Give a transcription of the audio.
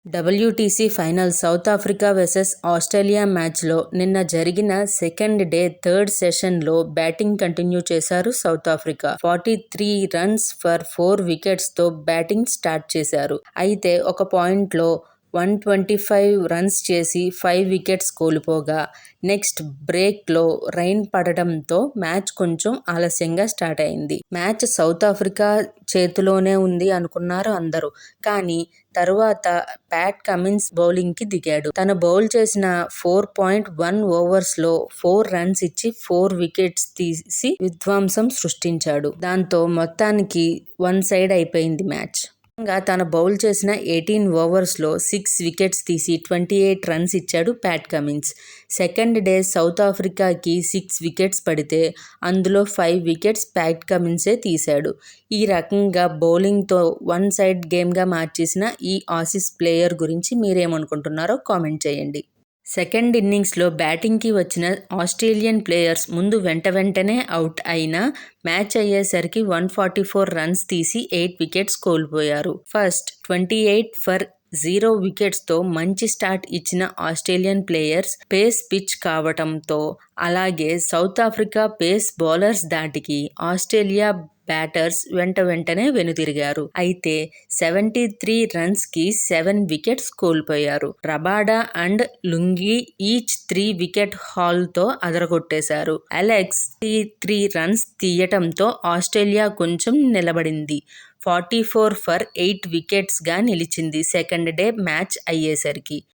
WTC final South Africa versus Australia మ్యాచ్లో నిన్న జరిగిన సెకండ్ డే థర్డ్ సెషన్లో బ్యాటింగ్ కంటిన్యూ చేశారు సౌత్ ఆఫ్రికా. 43 రన్స్ ఫర్ 4 వికెట్స్తో బ్యాటింగ్ స్టార్ట్ చేశారు. అయితే ఒక పాయింట్లో 125 రన్స్ చేసి 5 వికెట్స్ కోల్పోగా నెక్స్ట్ బ్రేక్లో రైన్ పడడంతో మ్యాచ్ కొంచెం ఆలస్యంగా స్టార్ట్ అయింది. మ్యాచ్ సౌత్ ఆఫ్రికా చేతిలోనే ఉంది అనుకున్నారు అందరూ. కానీ తరువాత ప్యాట్ కమిన్స్ బౌలింగ్కి దిగాడు. తను బౌల్ చేసిన 4.1 ఓవర్స్లో 4 రన్స్ ఇచ్చి 4 వికెట్స్ తీసి విధ్వంసం సృష్టించాడు. దాంతో మొత్తానికి వన్ సైడ్ అయిపోయింది మ్యాచ్. తను బౌల్ చేసిన 18 ఓవర్స్లో 6 వికెట్స్ తీసి 28 రన్స్ ఇచ్చాడు Pat Cummins. Second day South ఆఫ్రికాకి 6 వికెట్స్ పడితే అందులో 5 వికెట్స్ ప్యాట్ కమిన్సే తీశాడు. ఈ రకంగా బౌలింగ్తో వన్ సైడ్ గేమ్గా మార్చేసిన ఈ ఆసీస్ ప్లేయర్ గురించి మీరేమనుకుంటున్నారో కామెంట్ చేయండి. సెకండ్ ఇన్నింగ్స్లో బ్యాటింగ్కి వచ్చిన ఆస్ట్రేలియన్ ప్లేయర్స్ ముందు వెంటనే అవుట్ అయినా మ్యాచ్ అయ్యేసరికి 144 రన్స్ తీసి 8 వికెట్స్ కోల్పోయారు. ఫస్ట్ 28 ఫర్ 0 వికెట్స్తో మంచి స్టార్ట్ ఇచ్చిన ఆస్ట్రేలియన్ ప్లేయర్స్ పేస్ పిచ్ కావటంతో, అలాగే సౌత్ ఆఫ్రికా పేస్ బౌలర్స్ ధాటికి ఆస్ట్రేలియా బ్యాటర్స్ వెంటనే వెనుదిరిగారు. అయితే 73 రన్స్కి 7 వికెట్స్ కోల్పోయారు. Rabada and Lungi each 3 wicket హాల్తో అదరగొట్టేశారు. అలెక్స్ 3 రన్స్ తీయటంతో ఆస్ట్రేలియా కొంచెం నిలబడింది. 44 ఫర్ 8 వికెట్స్గా నిలిచింది సెకండ్ డే మ్యాచ్ అయ్యేసరికి.